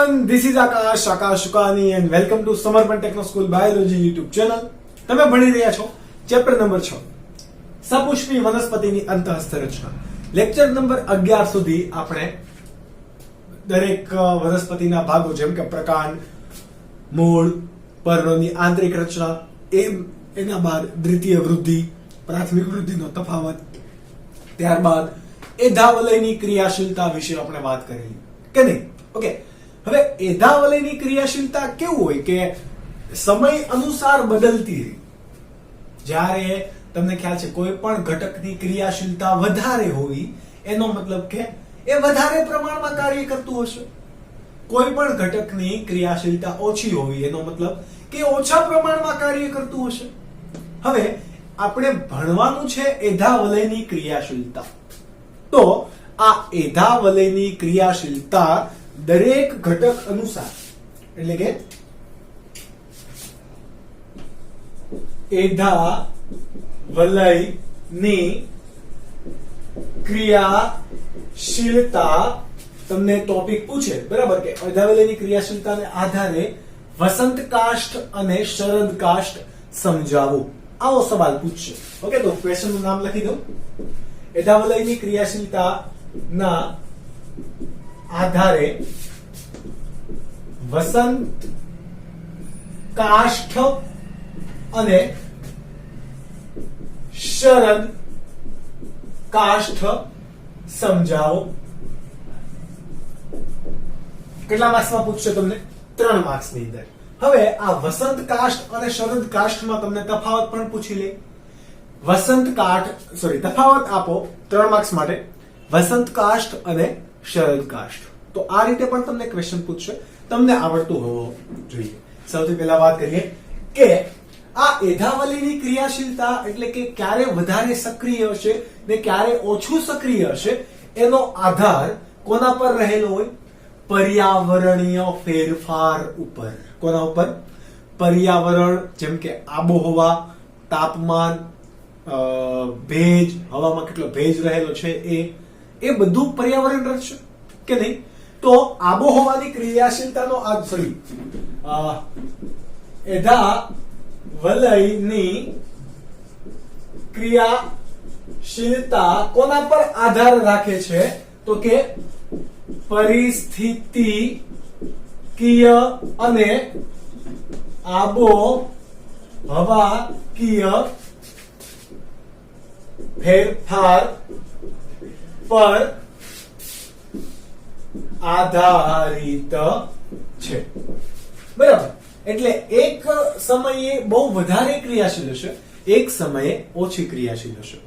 everyone, this is Akash Shukani and welcome to Samarpan Techno School Biology YouTube channel. તમે ભણી રહ્યા છો chapter number 6 સપુષ્પી વનસ્પતિની અંતઃસ્થ રચના. Lecture number 11 સુધી આપણે દરેક વનસ્પતિના ભાગો જેમ કે પ્રકાંડ, મૂળ, પર્ણોની આંતરિક રચના, એના બાદ દ્વિતીય વૃદ્ધિ, પ્રાથમિક વૃદ્ધિનો તફાવત, ત્યારબાદ એધાવલયની ક્રિયાશીલતા વિશે આપણે વાત કરેલી કે નહીં. ઓકે, હવે એધાવલયની ક્રિયાશીલતા કેવું હોય કે સમય અનુસાર બદલતી રહે. જ્યારે તમને ખ્યાલ છે કોઈ પણ ઘટકની ક્રિયાશીલતા વધારે હોય એનો મતલબ કે એ વધારે પ્રમાણમાં કાર્ય કરતું હશે. કોઈ પણ ઘટકની ક્રિયાશીલતા ઓછી હોય એનો મતલબ કે ઓછા પ્રમાણમાં કાર્ય કરતું હશે. હવે આપણે ભણવાનું છે એધાવલયની ક્રિયાશીલતા. તો આ એધાવલયની ક્રિયાશીલતા દરેક ઘટક અનુસાર એટલે કે એધાવલયની ક્રિયાશીલતા તમને ટોપિક પૂછે, બરાબર, કે એધાવલયની ક્રિયાશીલતાને આધારે વસંત કાષ્ઠ અને શરદ કાષ્ઠ સમજાવો, આવો સવાલ પૂછશે. ઓકે, તો ક્વેશ્ચન નું નામ લખી દો. એધાવલયની ક્રિયાશીલતા ના આધારે વસંત કાષ્ઠ અને શરદ કાષ્ઠ સમજાવો. કેટલા માર્ક્સમાં પૂછશે તમને? 3 માર્ક્સની અંદર. હવે આ વસંત કાષ્ઠ અને શરદ કાષ્ઠમાં તમને તફાવત પણ પૂછી લે. વસંત કાષ્ઠ તફાવત આપો 3 માર્ક્સ માટે, વસંત કાષ્ઠ અને શરદ કાષ્ઠ. તો આ રીતે પણ તમને ક્વેશ્ચન પૂછશે, તમને આવડતું હોવું જોઈએ. સૌથી પહેલા વાત કરીએ કે આ એધાવલયની ક્રિયાશીલતા એટલે કે ક્યારે વધારે સક્રિય હશે ને ક્યારે ઓછું સક્રિય હશે એનો આધાર કોના પર રહેલો હોય? પર્યાવરણીય ફેરફાર ઉપર. કોના ઉપર? પર્યાવરણ, જેમ કે આબોહવા, તાપમાન, ભેજ, હવામાં કેટલો ભેજ રહેલો છે એ બધું પર્યાવરણ રચશે કે નહીં. તો આબોહવાની ક્રિયાશીલતાનો એધાવલયની ક્રિયાશીલતા કોના પર આધાર રાખે છે? તો કે પરિસ્થિતિકીય અને આબોહવાકીય ફેરફાર પર આધારિત છે, બરાબર. એટલે એક સમયે બહુ વધારે ક્રિયાશીલ હશે, એક સમયે ઓછી ક્રિયાશીલ હશે,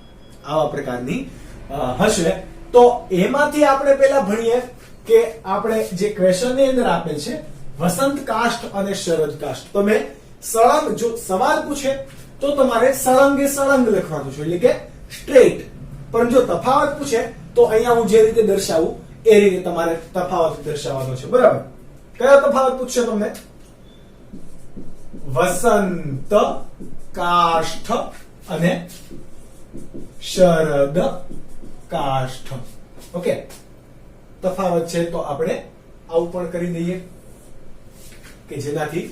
આવા પ્રકારની હશે. તો એમાંથી આપણે પહેલા ભણીએ કે આપણે જે ક્વેશ્ચન ની અંદર આપેલ છે વસંત કાષ્ઠ અને શરદ કાષ્ઠ, તમે સળંગ, જો સવાલ પૂછે તો તમારે સળંગે સળંગ લખવાનું છે, એટલે કે સ્ટ્રેટ. પણ જો તફાવત પૂછે તો અહીંયા હું જે રીતે દર્શાવું એ રીતે તમારે તફાવત દર્શાવવાનો છે, બરાબર. કયો તફાવત પૂછશે તમને? વસંત કાષ્ઠ અને શરદ કાષ્ઠ. ઓકે, તફાવત છે તો આપણે આવું પણ કરી દઈએ કે જેનાથી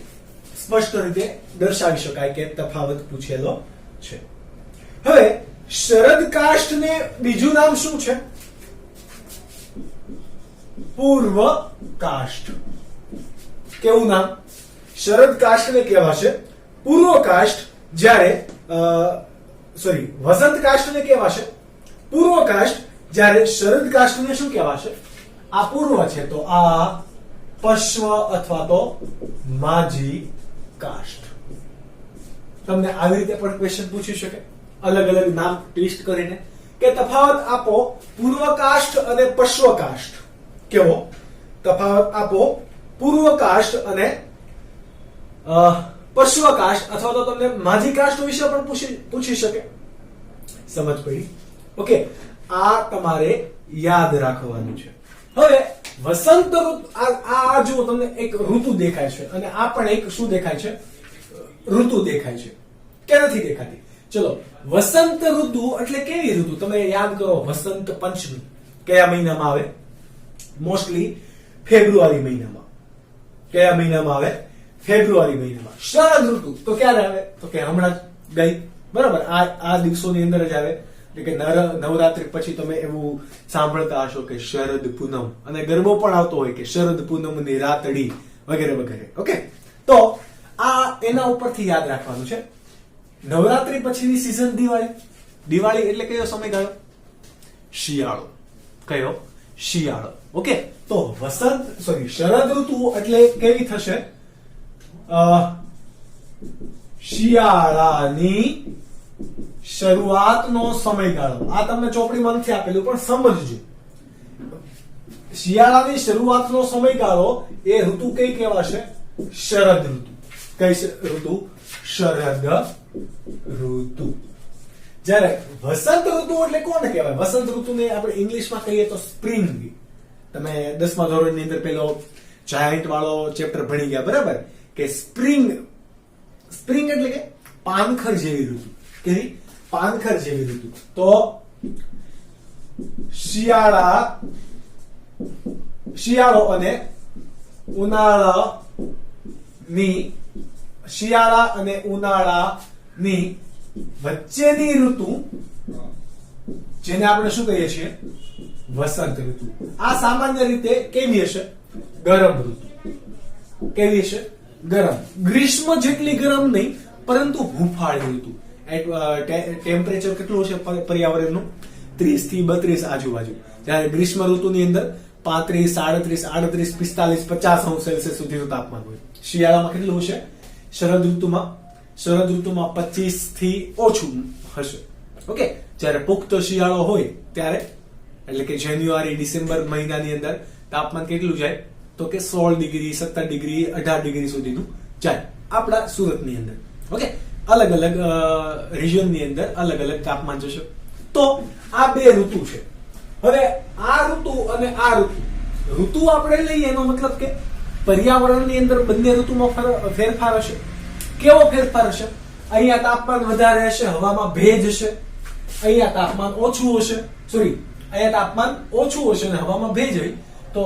સ્પષ્ટ રીતે દર્શાવી શકાય કે તફાવત પૂછેલો છે. હવે શરદ કાષ્ઠ ને બીજું નામ શું છે? પૂર્વ કાષ્ઠ. કેવું નામ? શરદ કાષ્ઠ ને કહેવાશે પૂર્વ કાષ્ઠ, જ્યારે વસંત કાષ્ઠ ને કહેવાશે પૂર્વ કાષ્ઠ, જ્યારે શરદ કાષ્ઠ ને શું કહેવાશે? આ પૂર્વ છે તો આ પશ્વ અથવા તો માજી કાષ્ઠ. તમને આવી રીતે પણ ક્વેશ્ચન પૂછી શકે, અલગ અલગ નામ ટ્વિસ્ટ કરીને, કે તફાવત આપો પૂર્વ કાષ્ઠ અને પશ્વ કાષ્ઠ. કેવો તફાવત આપો પૂર્વ કાષ્ઠ અને પશ્વ કાષ્ઠ, અથવા તો તમને માજી કાષ્ઠ વિશે પણ પૂછી શકે. સમજ પડી? ઓકે, આ તમારે યાદ રાખવાનું છે. હવે વસંત ઋતુ, આ જો તમને એક ઋતુ દેખાય છે અને આ પણ એક શું દેખાય છે? ઋતુ દેખાય છે કે નથી દેખાતી? ચલો, વસંત ઋતુ એટલે કેવી ઋતુ? તમે યાદ કરો, વસંત પંચમી કયા મહિનામાં આવે? મોસ્ટલી ફેબ્રુઆરી મહિનામાં. કયા મહિનામાં આવે? ફેબ્રુઆરી મહિનામાં. શરદ ઋતુ તો ક્યારે આવે? તો કે હમણાં જ ગઈ, બરાબર, આ દિવસોની અંદર જ આવે. એટલે કે નવરાત્રી પછી તમે એવું સાંભળતા હશો કે શરદ પૂનમ, અને ગરબો પણ આવતો હોય કે શરદ પૂનમની રાતડી વગેરે વગેરે. ઓકે, તો આ એના ઉપરથી યાદ રાખવાનું છે. નવરાત્રી પછીની સીઝન દિવાળી. દિવાળી એટલે કયો સમયગાળો? શિયાળો. કયો? શિયાળો. ઓકે, તો શરદ ઋતુ એટલે કેવી થશે? શિયાળાની શરૂઆતનો સમયગાળો. આ તમને ચોપડીમાં નથી આપેલું પણ સમજજો. શિયાળાની શરૂઆતનો સમયગાળો એ ઋતુ કઈ કહેવાશે? શરદ ઋતુ. કઈ ઋતુ? શરદ ઋતુ. જ્યારે વસંત ઋતુ એટલે કોને કહેવાય? વસંત ઋતુને આપણે ઇંગ્લિશમાં કહીએ તો સ્પ્રિંગ. તમે 10મા ધોરણની અંદર પેલો જાયન્ટ વાળો ચેપ્ટર ભણી ગયા, બરાબર, કે સ્પ્રિંગ એટલે કે પાનખર જેવી ઋતુ. કેવી? પાનખર જેવી ઋતુ. તો શિયાળો અને ઉનાળાની વચ્ચેની ઋતુ, જેને આપણે શું કહીએ છીએ? વસંત ઋતુ. આ સામાન્ય રીતે કેવી હશે? ગરમ ઋતુ. કેવી હશે? ગરમ. ગ્રીષ્મ જેટલી ગરમ નહીં, પરંતુ હુંફાળી ઋતુ. ટેમ્પરેચર કેટલું હશે પર્યાવરણનું? 30 થી 32 આજુબાજુ. જ્યારે ગ્રીષ્મ ઋતુની અંદર 35, 37, 38, 45, 50 અંશ સેલ્સિયસ સુધીનું તાપમાન હોય. શિયાળામાં કેટલું હશે? શરદ ઋતુમાં 25 થી ઓછું હશે. ઓકે, જ્યારે પુખ્ત શિયાળો હોય ત્યારે, એટલે કે જાન્યુઆરી ડિસેમ્બર મહિનાની અંદર તાપમાન કેટલું જાય? તો કે 16 ડિગ્રી, 17 ડિગ્રી, 18 ડિગ્રી સુધીનું જાય આપણા સુરતની અંદર. ઓકે, અલગ અલગ રિજિયનની અંદર અલગ અલગ તાપમાન જશે. તો આ બે ઋતુ છે. હવે આ ઋતુ અને આ ઋતુ આપણે લઈએ એનો મતલબ કે પર્યાવરણની અંદર બંને ઋતુમાં ફેરફાર હશે. કેવો ફેરફાર હશે? અહીંયા તાપમાન વધારે હશે, હવામાં ભેજ હશે. અહીંયા તાપમાન ઓછું હશે, અહીંયા તાપમાન ઓછું હશે અને હવામાં ભેજ હોય. તો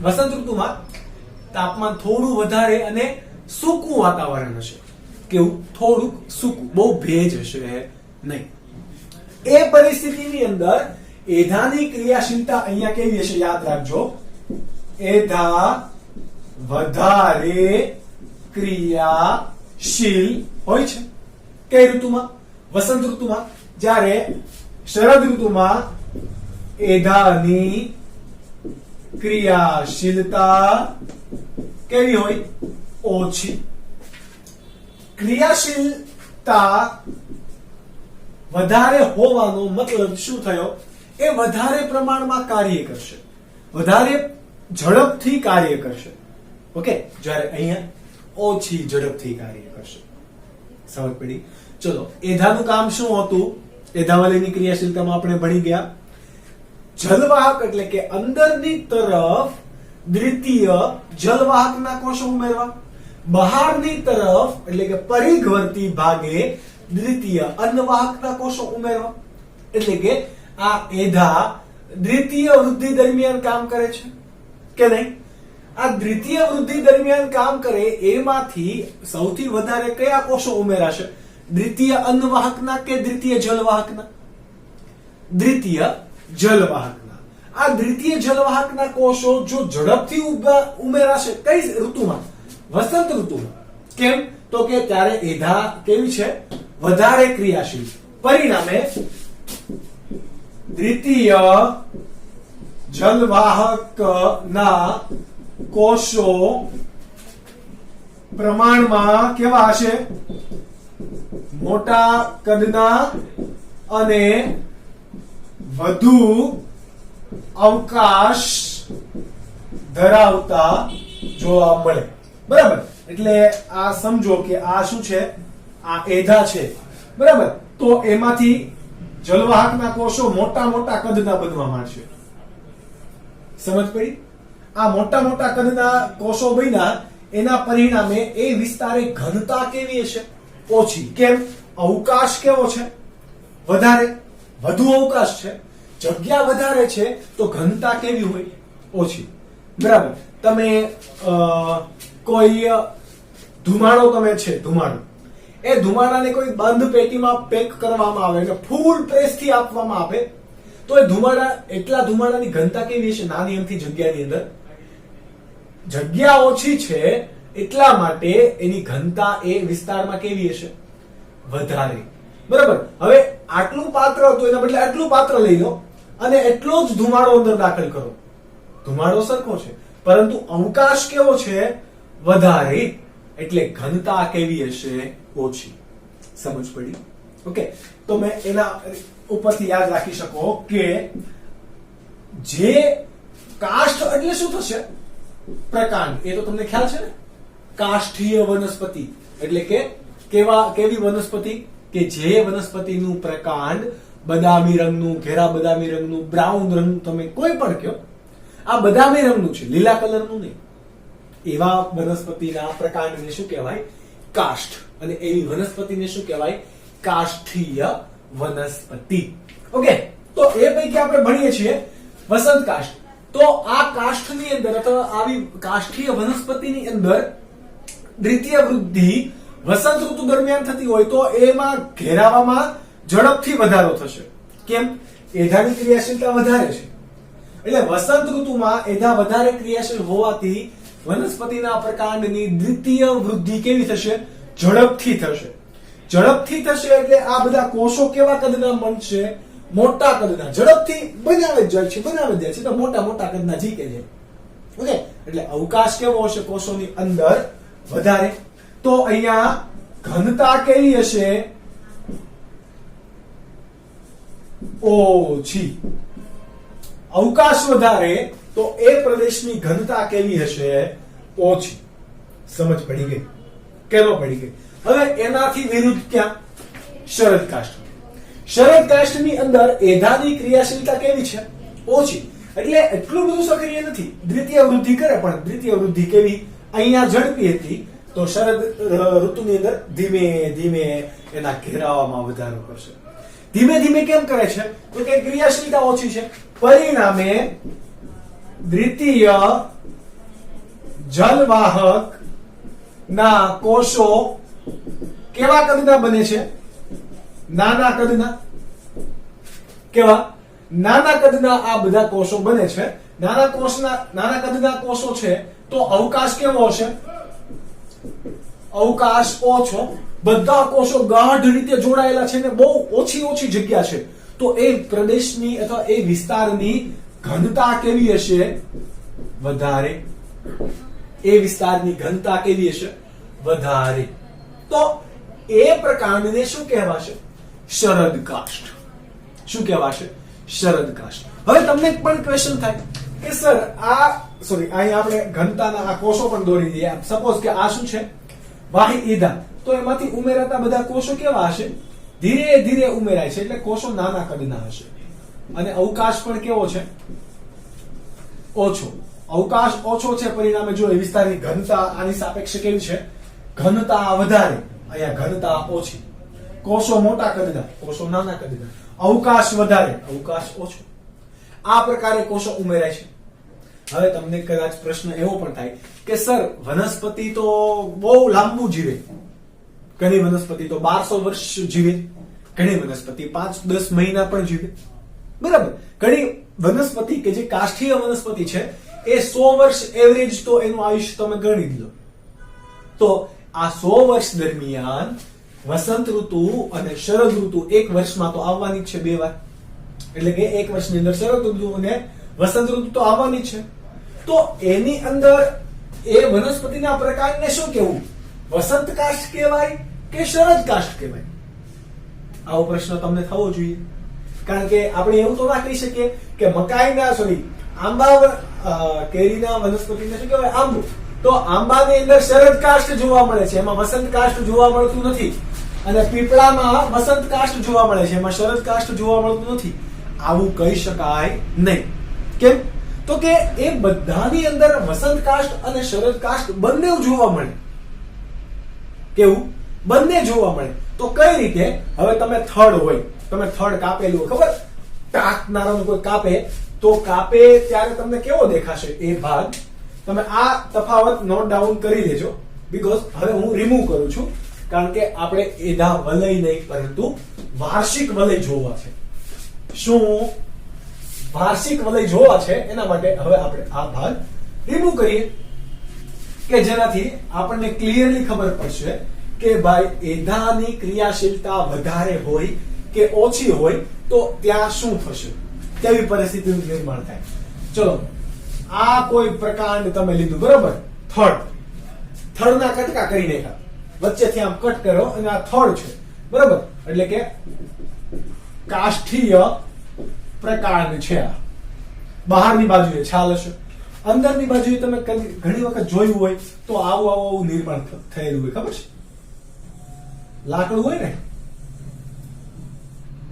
વસંત ઋતુમાં તાપમાન થોડું વધારે અને સૂકું વાતાવરણ હશે. કેવું? થોડુંક સૂકું, બહુ ભેજ હશે નહીં. એ પરિસ્થિતિની અંદર એધાની ક્રિયાશીલતા અહીંયા કેવી હશે? યાદ રાખજો, એધા વધારે ક્રિયાશીલ હોય છે. કઈ ઋતુમાં? વસંત ઋતુમાં. જ્યારે શરદ ઋતુમાં એધાની ક્રિયાશીલતા કેવી હોય? ઓછી. ક્રિયાશીલતા વધારે હોવાનો મતલબ શું થયો? એ વધારે પ્રમાણમાં કાર્ય કરશે, વધારે ઝડપથી કાર્ય કરશે. ઓકે, જ્યારે અહીંયા ઓછી ઝડપથી કાર્ય કરશે. સમજ પડી? ચલો, એધાનું કામ શું હતું? એધાવલીની ક્રિયાશીલતામાં આપણે ભણી ગયા. જલવાહક એટલે કે અંદરની તરફ દ્વિતીય જલવાહકના કોષો ઉમેરવા, બહારની તરફ એટલે કે પરિઘવર્તી ભાગે દ્વિતીય અન્નવાહકના કોષો ઉમેરવા. એટલે કે આ એધા દ્વિતીય વૃદ્ધિ દરમિયાન કામ કરે છે કે નહીં? આ દ્વિતીય વૃદ્ધિ દરમિયાન કામ કરે એમાંથી સૌથી વધારે કયા કોષો ઉમેરાશે? દ્વિતીય અન્નવાહકના કે દ્વિતીય જલવાહકના? દ્વિતીય જલવાહકના. આ દ્વિતીય જલવાહકના કોષો જો ઝડપથી ઉમેરાશે કઈ ઋતુમાં? વસંત ઋતુમાં. કેમ? તો કે ત્યારે એધા કેવી છે? વધારે ક્રિયાશીલ. પરિણામે દ્વિતીય જલવાહકના કોષો પ્રમાણમાં કેવા હશે? મોટા કદના અને વધુ અવકાશ ધરાવતા જોવા મળે. બરાબર? એટલે આ સમજો કે આ શું છે? આ એધા છે, બરાબર? તો એમાંથી જલવાહકના કોષો મોટા મોટા કદના બનવા માંડશે. સમજ પડી? આ મોટા મોટા કદના કોષો બન્યા એના પરિણામે એ વિસ્તારે ઘનતા કેવી હશે? ઓછી. કેમ? અવકાશ કેવો છે? વધારે, વધુ અવકાશ છે, જગ્યા વધારે છે, તો ઘનતા કેવી હોય? ઓછી. બરાબર? તમે કોઈ ધુમાડો તમે છે ધુમાડો, એ ધુમાડાને કોઈ બંધ પેટીમાં પેક કરવામાં આવે અને ફૂલ પ્રેસ થી આપવામાં આવે તો એ એટલા ધુમાડાની ઘનતા કેવી હશે? નાની અમથી જગ્યાની અંદર જગ્યા ઓછી છે એટલા માટે એની ઘનતા એ વિસ્તારમાં કેવી હશે? વધારે. બરાબર. હવે આટલું પાત્ર હતું એના બદલે આટલું પાત્ર લઈ લો અને એટલો જ ધુમાડો અંદર દાખલ કરો. ધુમાડો સરખો છે પરંતુ અવકાશ કેવો છે? વધારે. એટલે ઘનતા કેવી હશે? ઓછી. સમજ પડી? ઓકે. તો મેં એના ઉપરથી યાદ રાખી શકો કે જે કાષ્ઠ એટલે શું થશે? પ્રકાંડ. એ તો તમને ખ્યાલ છે ને? કાષ્ઠીય વનસ્પતિ એટલે કે કેવી વનસ્પતિ? કે જે વનસ્પતિનું પ્રકાંડ બદામી રંગનું, ઘેરા બદામી રંગનું, બ્રાઉન રંગનું, તમે કોઈ પણ કહો, આ બદામી રંગનું છે, લીલા કલરનું નહીં. એવા વનસ્પતિના પ્રકાંડને શું કહેવાય? કાષ્ઠ. અને એવી વનસ્પતિને શું કહેવાય? કાષ્ઠીય વનસ્પતિ. ઓકે. તો એ પૈકી આપણે ભણીએ છીએ વસંત કાષ્ઠ. તો આ કાષ્ઠની અંદર અથવા આવી કાષ્ઠીય વનસ્પતિની અંદર દ્વિતીય વૃદ્ધિ વસંત ઋતુ દરમિયાન થતી હોય તો એમાં ઘેરાવામાં ઝડપથી વધારો થશે. કેમ? એધાની ક્રિયાશીલતા વધારે છે એટલે વસંત ઋતુમાં એધા વધારે ક્રિયાશીલ હોવાથી વનસ્પતિના પ્રકાંડની દ્વિતીય વૃદ્ધિ કેવી થશે? ઝડપથી થશે. ઝડપથી થશે એટલે આ બધા કોષો કેવા કદના બનશે? મોટા કદના. ઝડપથી બનાવે જાય છે તો મોટા મોટા કદના જીકે છે. ઓકે. એટલે અવકાશ કેવો હશે કોષોની અંદર? વધારે. તો અહીંયા ઘનતા કેવી હશે? ઓછી. અવકાશ વધારે તો એ પ્રદેશની ઘનતા કેવી હશે? ઓછી. સમજ પડી ગઈ? કેનો પડી ગઈ? હવે એનાથી વિરુદ્ધ ક્યાં? શરદ કાષ્ઠ. શરદ કાષ્ઠની અંદર એધાની ક્રિયાશીલતા કેવી છે? ઓછી. એટલે એટલું બધું સક્રિય નથી. દ્વિતીય વૃદ્ધિ કરે પણ દ્વિતીય વૃદ્ધિ કેવી? અહીંયા ઝડપી હતી તો શરદ ઋતુની અંદર ધીમે ધીમે એના ઘેરાવામાં વધારો કરશે. ધીમે ધીમે કેમ કરે છે? તો કે ક્રિયાશીલતા ઓછી છે, પરિણામે દ્વિતીય જલવાહક ના કોષો કેવા કદના બને છે? નાના કદના. કેવા? નાના કદના આ બધા કોષો બને છે. નાના કદના કોષો છે તો અવકાશ કેવો હશે? અવકાશ ઓછો. બધા કોષો ગાઢ રીતે જોડાયેલા છે ને બહુ ઓછી જગ્યા છે તો એ પ્રદેશની અથવા એ વિસ્તારની ઘનતા કેવી હશે? વધારે. એ વિસ્તારની ઘનતા કેવી હશે? વધારે. તો એ પ્રકાંડને શું કહેવાશે? શરદ કાષ્ઠ. શું કહેવાશે? શરદ કાષ્ઠ. હવે તમને પણ ક્વેશ્ચન થાય કે સર અહીં આપણે ઘનતાના આ કોષો પણ દોરી દઈએ. સપોઝ કે આ શું છે? વાહી ઈધા. તો એમાંથી ઉમેરાતા બધા કોષો કેવા હશે? ધીરે ધીરે ઉમેરાય છે એટલે કોષો નાના કદના હશે. અને અવકાશ પણ કેવો છે? ઓછો. અવકાશ ઓછો છે પરિણામે જો એ વિસ્તારની ઘનતા આની સાપેક્ષે કેવી છે? ઘનતા વધારે. અહીંયા ઘનતા ઓછી. કોષો મોટા કદના, કોષો નાના કદના. અવકાશ વધારે, અવકાશ ઓછો. આ પ્રકારે કોષો ઉમેરાય છે. હવે તમને કદાચ પ્રશ્ન એવો પણ થાય કે સર વનસ્પતિ તો બહુ લાંબુ જીવે. ઘણી વનસ્પતિ તો 1200 વર્ષ જીવે, ઘણી વનસ્પતિ 5-10 મહિના પણ જીવે. બરાબર. ઘણી વનસ્પતિ કે જે કાષ્ઠીય વનસ્પતિ છે એ 100 વર્ષ એવરેજ તો એનું આયુષ્ય તમે ગણી લો. તો આ 100 વર્ષ દરમિયાન વસંત ઋતુ અને શરદ ઋતુ એક વર્ષમાં તો આવવાની જ છે 2 વાર. એટલે કે એક વર્ષની અંદર શરદ ઋતુ અને વસંત ઋતુ તો આવવાની છે. તો એની અંદર એ વનસ્પતિના પ્રકારને શું કહેવું? વસંત કાષ્ઠ કહેવાય કે શરદ કાષ્ઠ કહેવાય? આવો પ્રશ્ન તમને થવો જોઈએ. કારણ કે આપણે એવું તો ના કહી શકીએ કે કેરીના વનસ્પતિને શું કહેવાય? આંબો. તો આંબાની અંદર શરદ કાષ્ઠ જોવા મળે છે, એમાં વસંત કાષ્ઠ જોવા મળતું નથી. અને પીપળામાં વસંત કાષ્ઠ જોવા મળે છે, એમાં શરદ કાષ્ઠ જોવા મળતું નથી. આવું કહી શકાય નહીં. કેમ? તો કે એ બધાની અંદર વસંત કાષ્ઠ અને શરદ કાષ્ઠ બંને જોવા મળે. કેવું? બંને જોવા મળે. તો કઈ રીતે? હવે તમે થડ હોય, તમે થડ કાપેલું હોય, ખબર? ટાંકનારાનું કોઈ કાપે તો કાપે ત્યારે તમને કેવો દેખાશે? એ ભાગ તમે આ તફાવત નોટ ડાઉન કરી લેજો, બીકોઝ હવે હું રિમૂવ કરું છું, કારણ કે આપણે એધા વલય નહીં પરંતુ વાર્ષિક વલય જોવા છે. શું વાર્ષિક વલય જોવા છે, એના માટે હવે આપણે આ ભાગ રિમૂવ કરીએ કે જેનાથી આપણને ક્લિયરલી ખબર પડશે કે ભાઈ એધાની ક્રિયાશીલતા વધારે હોય કે ઓછી હોય તો ત્યાં શું થશે, કેવી પરિસ્થિતિનું નિર્માણ થાય. ચલો, આ કોઈ પ્રકાંડ તમે લીધું, બરોબર, થડના કટકા કરી નાખ્યા, વચ્ચેથી આમ કટ કરો અને આ થડ છે, બરોબર, એટલે કે કાષ્ઠીય પ્રકાંડ છે. આ બહારની બાજુએ છાલ હશે, અંદરની બાજુએ તમે ઘણી વખત જોયું હોય તો આવું નિર્માણ થયેલું હોય, ખબર છે? લાકડું હોય ને,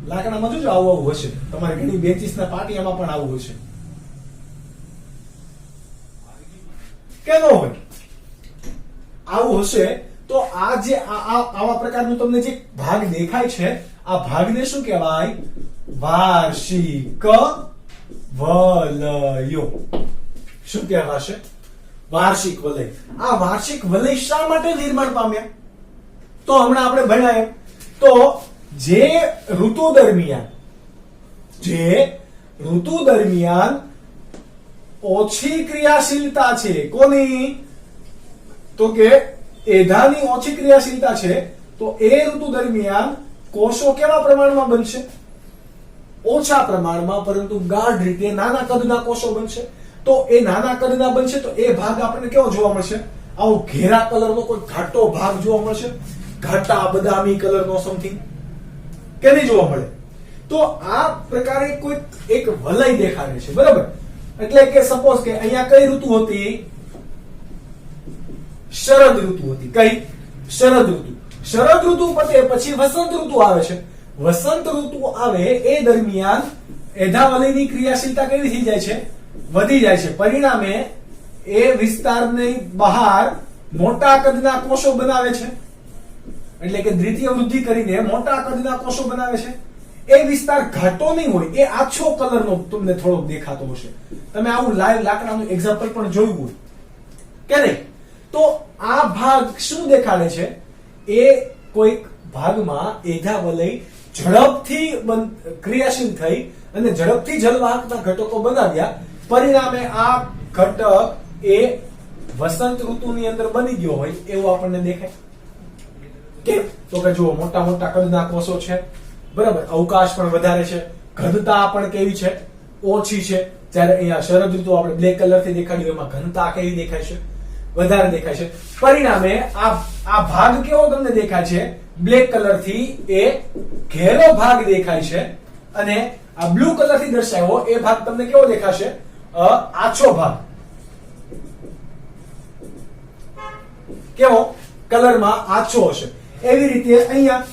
લાકડામાં જોજો આવું હશે, તમારે ઘણી બેન્ચીસના પાટિયામાં પણ આવું હશે કે ન હોય? આવું હશે તો આ જે આવા પ્રકારનું તમને જે ભાગ દેખાય છે, આ ભાગને શું કહેવાય? વાર્ષિક વલયો. શું કહેવાશે? વાર્ષિક વલય. આ વાર્ષિક વલય શા માટે નિર્માણ પામ્યા? તો હમણાં આપણે ભણ્યા તો જે ઋતુ દરમિયાન ઓછી ક્રિયાશીલતા છે, કોની? તો કે એધાની ઓછી ક્રિયાશીલતા છે, તો એ ઋતુ દરમિયાન કોષો કેવા પ્રમાણમાં બનશે? ઓછા પ્રમાણમાં, પરંતુ ગાઢ રીતે નાના કદના કોષો બનશે. તો એ નાના કદના બનશે તો એ ભાગ આપણને કેવો જોવા મળશે? આવો ઘેરા કલરનો કોઈ ઘાટો ભાગ જોવા મળશે, ઘાટા બદામી કલરનો સમથિંગ, કે નહીં જોવા મળે? તો આ પ્રકારે કોઈ એક વલય દેખાડે છે, બરાબર. એટલે કે સપોઝ કે અહીંયા કઈ ઋતુ હતી? શરદ ઋતુ હતી. કઈ? શરદ ઋતુ. શરદ ઋતુ પતે પછી વસંત ઋતુ આવે છે. વસંત ઋતુ આવે એ દરમિયાન એધા વલયની ક્રિયાશીલતા કેવી થઈ જાય છે? વધી જાય છે. પરિણામે એ વિસ્તારની બહાર મોટા કદના કોષો બનાવે છે, એટલે કે દ્વિતીય વૃદ્ધિ કરીને મોટા કદના કોષો બનાવે છે. એ વિસ્તાર ઘાટો નહીં હોય, એ આછો કલરનો તમને થોડોક દેખાતો હશે. તમે આવું લાઈવ લાકડાનું એક્ઝામ્પલ પણ જોયું હોય કે નહીં? તો આ ભાગ શું દેખાડે છે? એ કોઈક ભાગમાં એધા વલય ઝડપથી ક્રિયાશીલ થઈ અને ઝડપથી જલવાહકના ઘટકો બનાવ્યા. પરિણામે આ ઘટક એ વસંત ઋતુની અંદર બની ગયો હોય એવું આપણને દેખાય. કેમ? તો કે જુઓ, મોટા મોટા કદના કોષો છે, બરાબર, અવકાશ પણ વધારે છે, ઘનતા પણ કેવી છે? ઓછી છે. જ્યારે અહીંયા શરદ ઋતુ આપણે બ્લેક કલરથી દેખાડ્યું, એમાં ઘનતા કેવી દેખાય છે? વધારે દેખાય છે. પરિણામે આ ભાગ કેવો તમને દેખાય છે? બ્લેક કલરથી એ ઘેરો ભાગ દેખાય છે, અને આ બ્લુ કલરથી દર્શાવ્યો એ ભાગ તમને કેવો દેખાશે? આછો ભાગ. કેવો? કલરમાં આછો હશે. એવી રીતે અહીંયા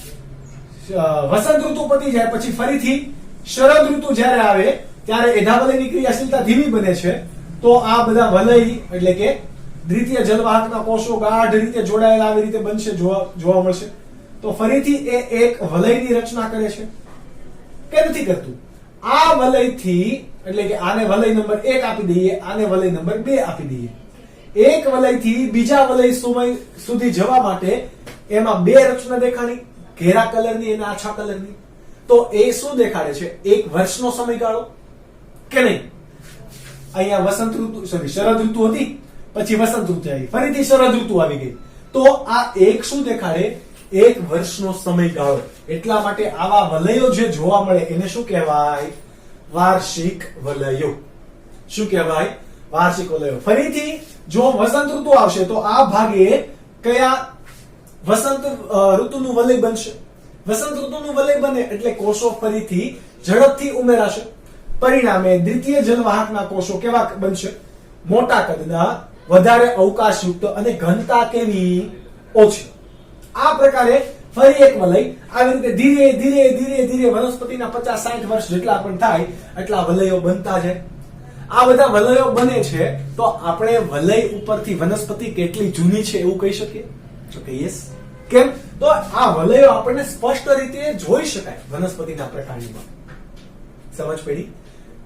વસંત ઋતુ પતી જાય પછી ફરીથી શરદ ઋતુ જ્યારે આવે ત્યારે એધા વલયની ક્રિયાશીલતા ધીમી બને છે. તો આ બધા વલય એટલે કે દ્વિતીય જલવાહકના કોષો ગાઢ રીતે જોડાયેલા આવી રીતે બનશે, જોવા મળશે. તો ફરીથી એ એક વલયની રચના કરે છે કે નથી કરતું? આ વલયથી, એટલે કે આને વલય નંબર 1 આપી દઈએ, આને વલય નંબર 2 આપી દઈએ. એક વલયથી બીજા વલય સુધી જવા માટે એમાં બે રચના દેખાણી, ઘેરા કલરની અને આછા કલરની. તો એ શું દેખાડે છે? એક વર્ષનો સમયગાળો કે નહીં? અહીંયા વસંત ઋતુ, શરદ ઋતુ હતી, પછી વસંત ઋતુ આવી, ફરીથી શરદ ઋતુ આવી ગઈ. તો આ એક શું દેખાડે? એક વર્ષનો સમયગાળો. એટલા માટે આવા વલયો જે જોવા મળે એને શું કહેવાય? વાર્ષિક વલયો. શું કહેવાય? વાર્ષિક વલયો. ફરીથી જો વસંત ઋતુ આવશે તો આ ભાગે કયા વસંત ઋતુનું વલય બનશે? વસંત ઋતુનું વલય બને એટલે કોષો ફરીથી ઝડપથી ઉમેરાશે. પરિણામે દ્વિતીય જલવાહકના કોષો કેવા બનશે? મોટા કદના, વધારે અવકાશયુક્ત અને ઘનતા કેવી? ઓછી. આ પ્રકારે ફરી એક વલય આવી રીતે ધીરે ધીરે ધીરે ધીરે વનસ્પતિના 50-60 વર્ષ જેટલા પણ થાય એટલા વલયો બનતા જાય. આ બધા વલયો બને છે તો આપણે વલય ઉપરથી વનસ્પતિ કેટલી જૂની છે એવું કહી શકીએ? તો કે યસ. કેમ? તો આ વલયો આપણને સ્પષ્ટ રીતે જોઈ શકાય વનસ્પતિના પ્રકાંડમાં. સમજ પડી?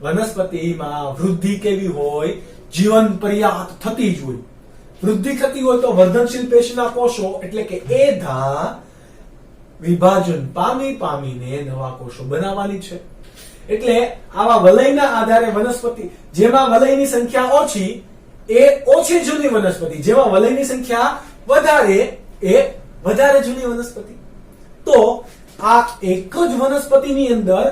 વનસ્પતિમાં વૃદ્ધિ કેવી હોય? જીવન પર્યાપ્ત થતી જ હોય. વૃદ્ધિ થતી હોય તો વર્ધનશીલ પેશીના કોષો એટલે કે એધા વિભાજન પામીને નવા કોષો બનાવવાની છે. એટલે આવા વલયના આધારે વનસ્પતિ જેમાં વલયની સંખ્યા ઓછી એ ઓછી જૂની વનસ્પતિ, જેમાં વલયની સંખ્યા વધારે એ વધારે જૂની વનસ્પતિ. તો આ એક જ વનસ્પતિની અંદર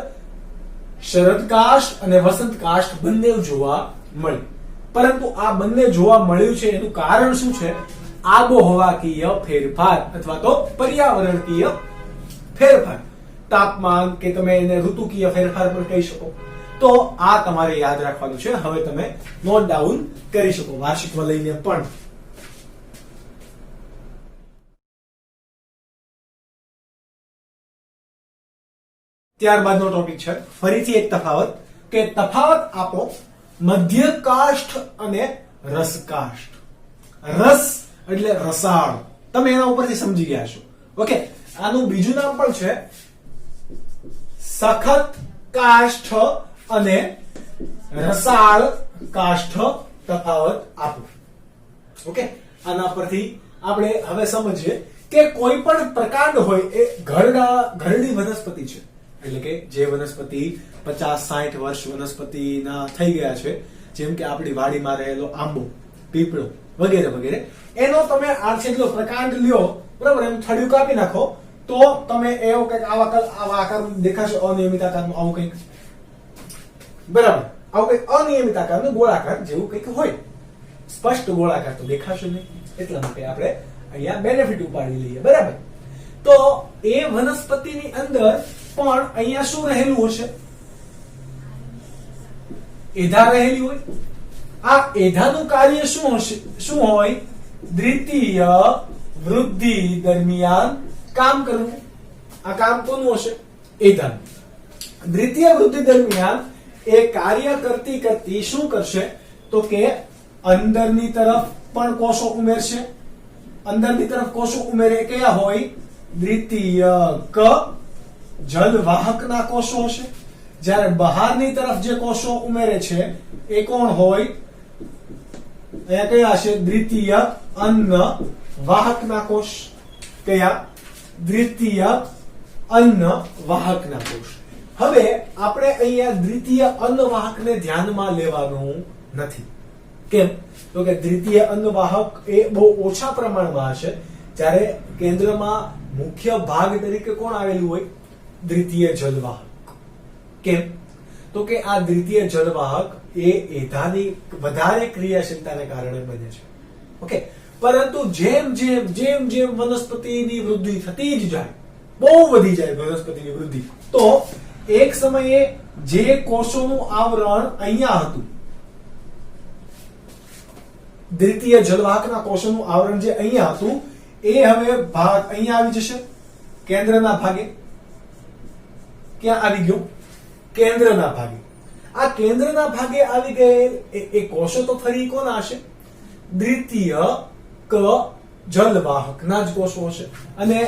શરદ કાષ્ઠ અને વસંત કાષ્ઠ બંને જોવા મળે. પરંતુ આ બંને જોવા મળ્યું છે એનું કારણ શું છે? આબોહવાકીય ફેરફાર અથવા તો પર્યાવરણીય ફેરફાર, તાપમાન કે તમે એને ઋતુકીય ફેરફાર પણ કહી શકો. તો આ તમારે યાદ રાખવાનું છે. હવે તમે નોટ ડાઉન કરી શકો વાર્ષિક વલયને પણ. ત્યારબાદનો ટોપિક છે ફરીથી એક તફાવત, કે તફાવત આપો મધ્ય કાષ્ઠ અને રસ કાષ્ઠ. રસ એટલે રસાળ, તમે એના ઉપરથી સમજી ગયા છો. ઓકે, આનું બીજું નામ પણ છે સખત કાષ્ઠ અને રસાળ કાષ્ઠ. તફાવત આપો. ઓકે, આના પરથી આપણે હવે સમજીએ કે કોઈ પણ પ્રકાંડ હોય એ ઘરડી વનસ્પતિ છે. એટલે કે જે વનસ્પતિ 50-60 વર્ષ વનસ્પતિના થઈ ગયા છે, જેમ કે આપણી વાડીમાં રહેલો આંબો, પીપળો વગેરે વગેરે, એનો તમે આડછેદનો પ્રકાંડ લ્યો, બરાબર, એમ થડિયું કાપી નાખો તો તમે એવો કંઈક આવા આકાર દેખાશે, અનિયમિત આકારનું આવું કંઈક, બરાબર, આવું કંઈક અનિયમિત આકારનું ગોળાકાર જેવું કંઈક હોય. સ્પષ્ટ ગોળાકાર તો દેખાશે નહીં, એટલા માટે આપણે અહીંયા બેનિફિટ ઉપાડી લઈએ. બરાબર, તો એ વનસ્પતિની અંદર પણ અહીંયા શું રહેલું હશે? એધા રહેલી હોય. આ એધાનું કાર્ય શું હશે? શું હોય? દ્વિતીય વૃદ્ધિ દરમિયાન કામ કરવું. આ કામ કોનું હશે? એધા. દ્વિતીય વૃદ્ધિ દરમિયાન એ કાર્ય કરતી શું કરશે? તો કે અંદરની તરફ પણ કોષો ઉમેરશે. અંદરની તરફ કોષો ઉમેરે કયા હોય? દ્વિતીય જલવાહકના કોષો હશે. જ્યારે બહારની તરફ જે કોષો ઉમેરે છે એ કોણ હોય? અહીંયા કયા હશે? દ્વિતીય અન્ન વાહકના કોષ. કયા? દ્વિતીય અન્ન વાહકના કોષ. હવે આપણે અહીંયા દ્વિતીય અન્ન વાહકને ધ્યાનમાં લેવાનું નથી. કેમ? તો કે દ્વિતીય અન્ન વાહક એ બહુ ઓછા પ્રમાણમાં હશે. જ્યારે કેન્દ્રમાં મુખ્ય ભાગ તરીકે કોણ આવેલું હોય? દ્વિતીય જલવાહક. કેમ? તો કે આ દ્વિતીય જલવાહક એ એધાની વધારે ક્રિયાશીલતાને કારણે બને છે. ઓકે, પરંતુ જેમ જેમ વનસ્પતિની વૃદ્ધિ થતી જ જાય, બહુ વધી જાય વનસ્પતિની વૃદ્ધિ, તો એક સમયે જે કોષોનું આવરણ અહીંયા હતું, દ્વિતીય જલવાહકના કોષોનું આવરણ જે અહીંયા હતું એ હવે ભાગ અહીંયા આવી જશે, કેન્દ્રના ભાગે. ક્યાં આવી ગયો? કેન્દ્રના ભાગે. આ કેન્દ્રના ભાગે આવી ગયેલ એ કોષો તો ફરી કોના હશે? દ્વિતીય જલવાહકના જ કોષો હશે. અને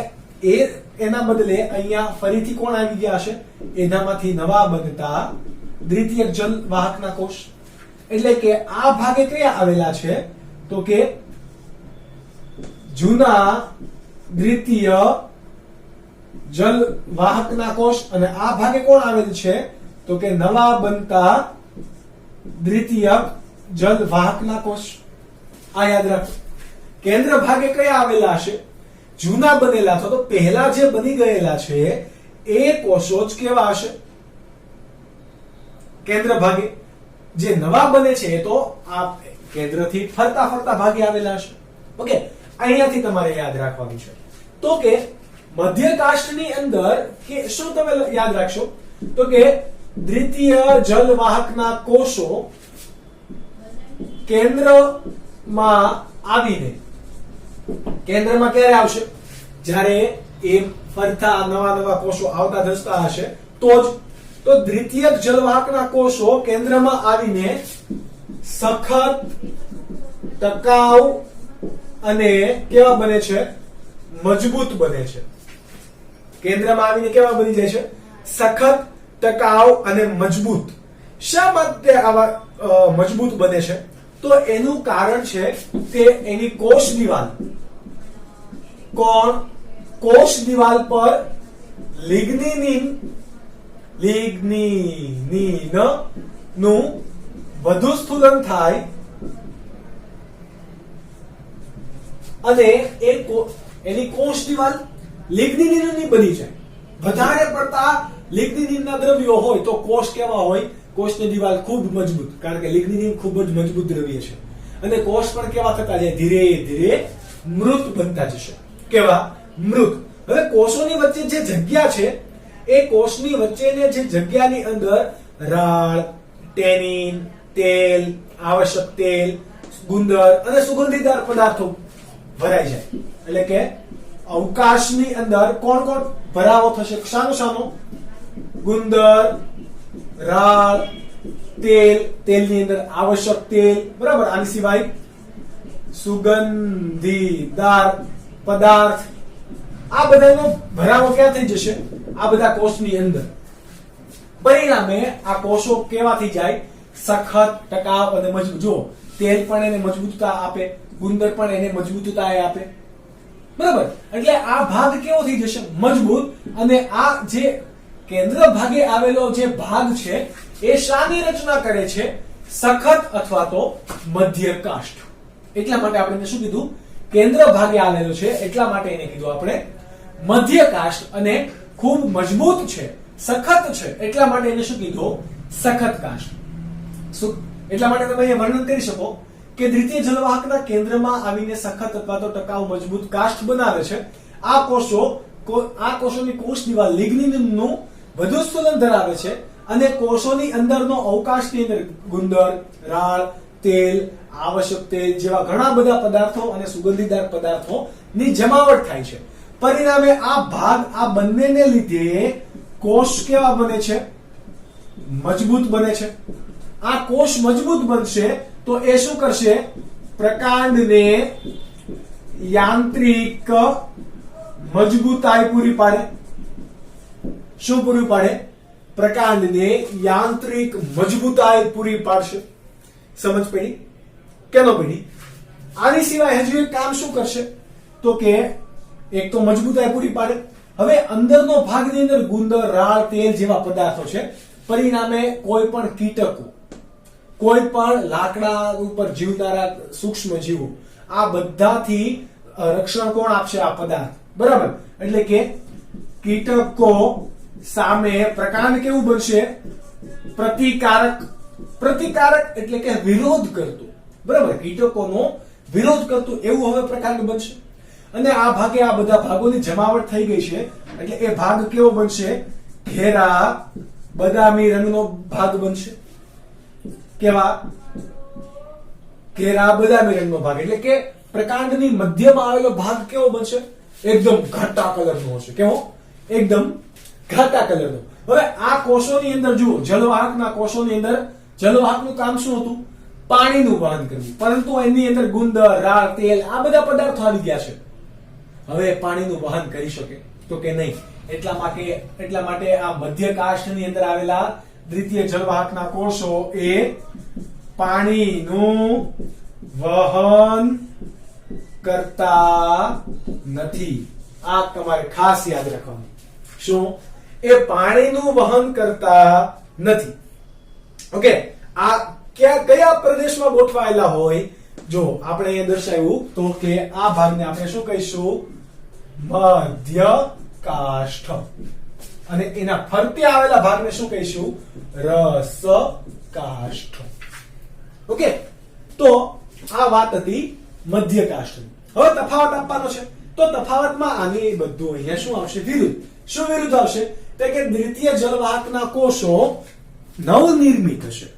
એના બદલે અહીંયા ફરીથી કોણ આવી ગયા હશે? એનામાંથી નવા બનતા દ્વિતીય જલવાહકના કોષ. એટલે કે આ ભાગે કયા આવેલા છે? તો કે જૂના દ્વિતીય જલવાહકના કોષ. અને આ ભાગે કોણ આવેલ છે? તો કે નવા બનતા દ્વિતીય જલવાહકના કોષ. આ યાદ રાખો. કેન્દ્ર ભાગે કયા આવેલા હશે? જૂના બનેલા અથવા તો પહેલા જે બની ગયેલા છે એ કોષો જ કેવા હશે? કેન્દ્ર ભાગે. જે નવા બને છે એ તો આ કેન્દ્રથી ફરતા ભાગે આવેલા હશે. ઓકે, અહીંયાથી તમારે યાદ રાખવાનું છે. તો કે મધ્ય કાષ્ઠની અંદર કે શું તમે યાદ રાખશો? તો કે દ્વિતીય જલવાહકના કોષો કેન્દ્રમાં આવીને, કેન્દ્રમાં ક્યારે આવશે? જ્યારે એ ફરતા નવા કોષો આવતા ધસતા હશે તો જ. તો દ્વિતીય જલવાહકના કોષો કેન્દ્રમાં આવીને સખત, ટકાઉ અને કેવા બને છે? મજબૂત બને છે. કેન્દ્રમાં આવીને કેવા બની જાય છે? સખત, ટકાઉ અને મજબૂત. શા માટે આવા મજબૂત બને છે? તો એનું કારણ છે કે એની કોષ દિવાલ કોષ દિવાલ પર લિગ્નિન નું વધુ સ્થૂલન થાય અને એની કોષ દિવાલ લિગ્નિનની બની જાય. વધારે પડતા લિગ્નિનના દ્રવ્યો હોય તો કોષ કેવા હોય? કોષની દિવાલ ખૂબ મજબૂત, કારણ કે લિગ્નિન ખૂબ જ મજબૂત દ્રવ્ય છે. અને કોષ પણ કેવા થતા જાય? ધીરે ધીરે મૃત બનતા જશે. કેવા? મૃત. હવે કોષોની વચ્ચે જે જગ્યા છે એ કોષની વચ્ચેની જે જગ્યાની અંદર રાળ, ટેનિન, તેલ, આવશ્યક તેલ, ગુંદર અને સુગંધીદાર પદાર્થો ભરાઈ જાય. એટલે કે અવકાશની અંદર કોણ ભરાવો થશે? શાનો? ગુંદર, રાળ, તેલની અંદર આવશ્યક તેલ, બરાબર. આની સિવાય સુગંધીદાર પદાર્થ, આ બધાનો ભરાવો ક્યાં થઈ જશે? આ બધા કોષની અંદર. પરિણામે આ કોષો કેવા થઈ જાય? સખત, ટકાઉ અને મજબૂત. જો તેલ પણ એને મજબૂતતા આપે, ગુંદર પણ એને મજબૂતતા આપે, બરાબર. એટલે આ ભાગ કેવો થઈ જશે? મજબૂત. અને આ જે કેન્દ્ર ભાગે આવેલો જે ભાગ છે એ શાની રચના કરે છે? સખત અથવા તો મધ્ય કાષ્ઠ. એટલા માટે આપણે શું કીધું? કેન્દ્ર ભાગે આવેલો છે એટલા માટે એને કીધું આપણે મધ્ય કાષ્ઠ. અને ખૂબ મજબૂત છે, સખત છે, એટલા માટે એને શું કીધું? સખત કાષ્ઠ. એટલા માટે તમે અહીંયા વર્ણન કરી શકો કે દ્વિતીય જલવાહકના કેન્દ્રમાં આવીને સખત અથવા તો ટકાઉ મજબૂત કાષ્ઠ બનાવે છે. આ કોષોની કોષ દિવાલ લિગ્નિનનું વધુ સ્થૂલન ધરાવે છે અને કોષોની અંદરનો અવકાશની અંદર ગુંદર, રાળ, તેલ, આવશ્યક તેલ જેવા ઘણા બધા પદાર્થો અને સુગંધીદાર પદાર્થોની જમાવટ થાય છે. પરિણામે આ બંનેને લીધે કોષ કેવા બને છે? મજબૂત બને છે. આ કોષ મજબૂત બનશે તો એ શું કરશે? પ્રકાંડને યાંત્રિક મજબૂતાઈ પૂરી પાડે. શું પૂરી પાડે? પ્રકાંડને યાંત્રિક મજબૂતાઈ પૂરી પાડશે. સમજ પડી? કેનો પડી? આની સિવાય હજુ એક કામ શું કરશે? તો કે એક તો મજબૂતાઈ પૂરી પાડે. હવે અંદરનો ભાગની અંદર ગુંદર, રાળ, તેલ જેવા પદાર્થો છે. પરિણામે કોઈ પણ કીટકો, કોઈ પણ લાકડા ઉપર જીવનારા સૂક્ષ્મ જીવો, આ બધાથી રક્ષણ કોણ આપશે? આ પદાર્થ, બરાબર. એટલે કે કીટકો સામે પ્રકાંડ કેવું બનશે? પ્રતિકારક એટલે કે વિરોધ કરતું, બરાબર. કીટકોનો વિરોધ કરતું એવું હવે પ્રકાંડ બનશે. અને આ ભાગે આ બધા ભાગોની જમાવટ થઈ ગઈ છે એટલે એ ભાગ કેવો બનશે? ઘેરા બદામી રંગનો ભાગ બનશે. કેવા? ઘેરા બદામી રંગનો ભાગ. એટલે કે પ્રકાંડની મધ્યમાં આવેલો ભાગ કેવો બનશે? એકદમ ઘાટા કલરનો હશે. કેવો? એકદમ ઘાટા કલરનો. હવે આ કોષોની અંદર જુઓ, જલવાહકના કોષોની અંદર જલવાહકનું કામ શું હતું? પાણીનું વહન કરવું. પરંતુ એની અંદર ગુંદર, રાળ, તેલ આ બધા પદાર્થો આવી ગયા છે. હવે પાણીનું વહન કરી શકે તો કે નહીં? એટલા માટે આ મધ્ય કાષ્ઠની અંદર આવેલા દ્વિતીય જલવાહકના કોષો એ પાણીનું વહન કરતા નથી. આ તમારે ખાસ યાદ રાખવાનું. શું? એ પાણીનું વહન કરતા નથી. ઓકે. આ કયા પ્રદેશમાં ગોઠવાયેલા હોય? જો આપણે અહીંયા દર્શાવ્યું તો કે આ ભાગને આપણે શું કહીશું? મધ્ય કાષ્ઠ. અને એના ફરતે આવેલા ભાગને શું કહીશું? રસ કાષ્ઠ. ઓકે. તો આ વાત હતી મધ્ય કાષ્ઠની. હવે તફાવત આપવાનો છે તો તફાવતમાં આની બધું અહીંયા શું આવશે? વિરુદ્ધ. શું વિરુદ્ધ આવશે? તો કે દ્વિતીય જલવાહકના કોષો નવનિર્મિત હશે.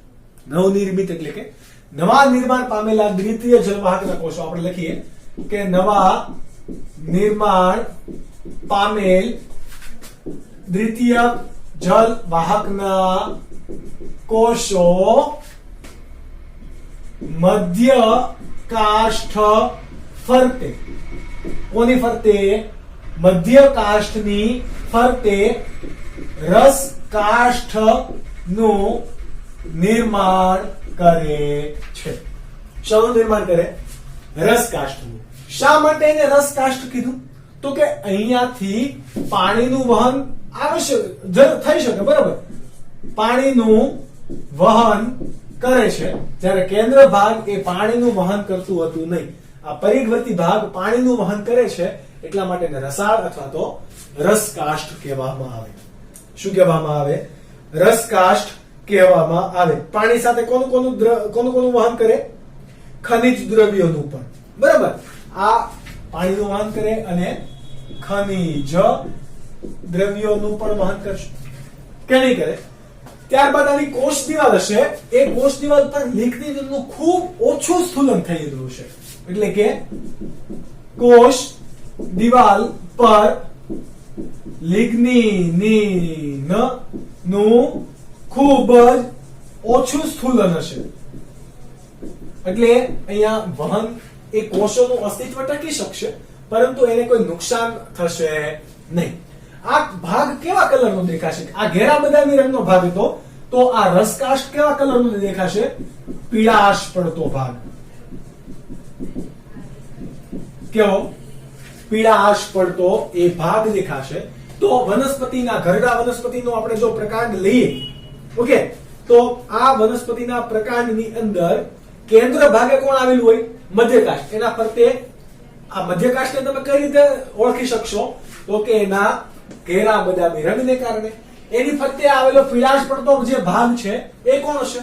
નવનિર્મિત એટલે કે નવા નિર્માણ પામેલા દ્વિતીય જલવાહકના કોષો. આપણે લખીએ કે નવા નિર્માણ પામેલ દ્વિતીય જલવાહકના કોષો મધ્ય કાષ્ઠ ફરતે. કોની ફરતે? મધ્ય કાષ્ઠની ફરતે રસ કાષ્ઠ નું નિર્માણ કરે છે. શાનું નિર્માણ કરે? રસકાષ્ઠનું. શા માટે એને રસકાષ્ઠ કીધું? તો કે અહીંયાથી પાણીનું વહન આવશ્યક થઈ શકે, બરાબર? પાણીનું વહન કરે છે, જ્યારે કેન્દ્ર ભાગ એ પાણીનું વહન કરતું હતું નહીં. આ પરિઘવર્તી ભાગ પાણીનું વહન કરે છે, એટલા માટે એને રસાળ અથવા તો રસકાષ્ઠ કહેવામાં આવે. શું કહેવામાં આવે? રસકાષ્ઠ કહેવામાં આવે. પાણી સાથે કોનું કોનું વહન કરે? ખનિજ દ્રવ્યોનું પણ, બરાબર? આ પાણીનું વહન કરે અને ખનિજ દ્રવ્યોનું પણ વહન કરશે કે નહીં કરે? ત્યારબાદ આની કોષ દિવાલ હશે. એ કોષ દિવાલ પર લિગ્નિનનું ખૂબ ઓછું સ્થૂલન થઈ રહ્યું છે, એટલે કે કોષ દિવાલ પર લિગ્નિનનું ખૂબ જ ઓછું સ્થૂલન હશે. એટલે અહીંયા વહન એ કોષોનું અસ્તિત્વ ટકી શકશે, પરંતુ એને કોઈ નુકસાન થશે નહીં. આ ભાગ કેવા કલરનો દેખાશે? આ ઘેરા બદામી રંગનો ભાગ હતો, તો આ રસકાષ્ઠ કેવા કલરનો દેખાશે? પીળાશ પડતો ભાગ. કેવો? પીળાશ પડતો એ ભાગ દેખાશે. તો વનસ્પતિના ઘરડા વનસ્પતિનો આપણે જો પ્રકાંડ લઈએ, ઓકે, તો આ વનસ્પતિના પ્રકાંડની અંદર કેન્દ્ર ભાગે કોણ આવેલું હોય? મધ્યકાષ્ઠ. એના ફરતે આ મધ્યકાષ્ઠને તમે કઈ રીતે ઓળખી શકશો? તો કે એના ઘેરા બદામી રંગને કારણે. એની ફરતે આવેલો પીળાશ પડતો જે ભાગ છે એ કોણ હશે?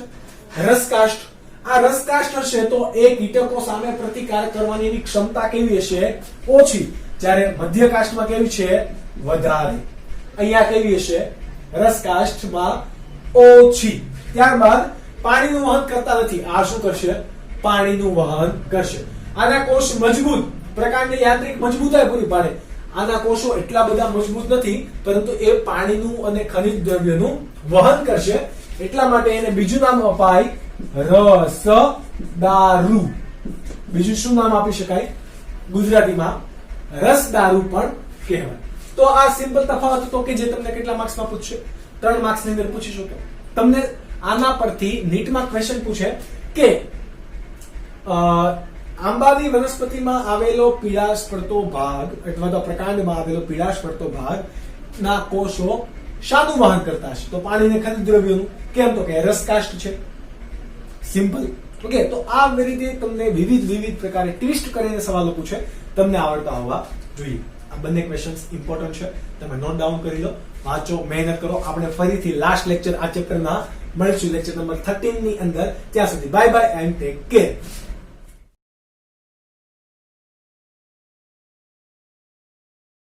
રસકાષ્ઠ. આ રસકાષ્ઠ હશે તો એ કીટકો સામે પ્રતિકાર કરવાની એની ક્ષમતા કેવી હશે? ઓછી. જ્યારે મધ્યકાષ્ઠમાં કેવી છે? વધારે. અહીંયા કેવી હશે? રસકાષ્ઠમાં ઓછી. ત્યારબાદ પાણીનું વહન કરતા નથી. આ શું કરશે? પાણીનું વહન કરશે. આના કોષ મજબૂત, પ્રકાંડની યાંત્રિક મજબૂતાઈ પૂરી પાડે. આના કોષો એટલા બધા મજબૂત નથી, પરંતુ એ પાણીનું અને ખનિજ દ્રવ્યનું વહન કરશે. એટલા માટે એને બીજું નામ અપાય રસદારૂ. બીજું શું નામ આપી શકાય? ગુજરાતીમાં રસદારૂ પણ કહેવાય. તો આ સિમ્પલ તફાવત હતો કે જે તમને કેટલા માર્ક્સમાં પૂછશે? 3 માર્ક્સની અંદર પૂછી શકે. તમને આના પરથી નીટમાં ક્વેશ્ચન પૂછે કે આંબાની વનસ્પતિમાં આવેલો પીળાશ પડતો ભાગ અથવા તો પ્રકાંડમાં આવેલો પીળાશ પડતો ભાગ ના કોષો શાનું વહન કરતા હશે? તો પાણીને ખનિજ દ્રવ્યોનું. કેમ? તો કે રસકાષ્ઠ છે. સિમ્પલ. ઓકે, તો આ રીતે તમને વિવિધ પ્રકારે ટ્વિસ્ટ કરીને સવાલો પૂછે, તમને આવડતા હોવા જોઈએ. આ બંને ક્વેશ્ચન્સ ઇમ્પોર્ટન્ટ છે, તમે નોટ ડાઉન કરી લો, વાંચો, મહેનત કરો. આપણે ફરીથી લાસ્ટ લેક્ચર આ ચેપ્ટરના મળીશું, લેક્ચર નંબર 13 ની અંદર. ત્યાં સુધી bye bye and take care.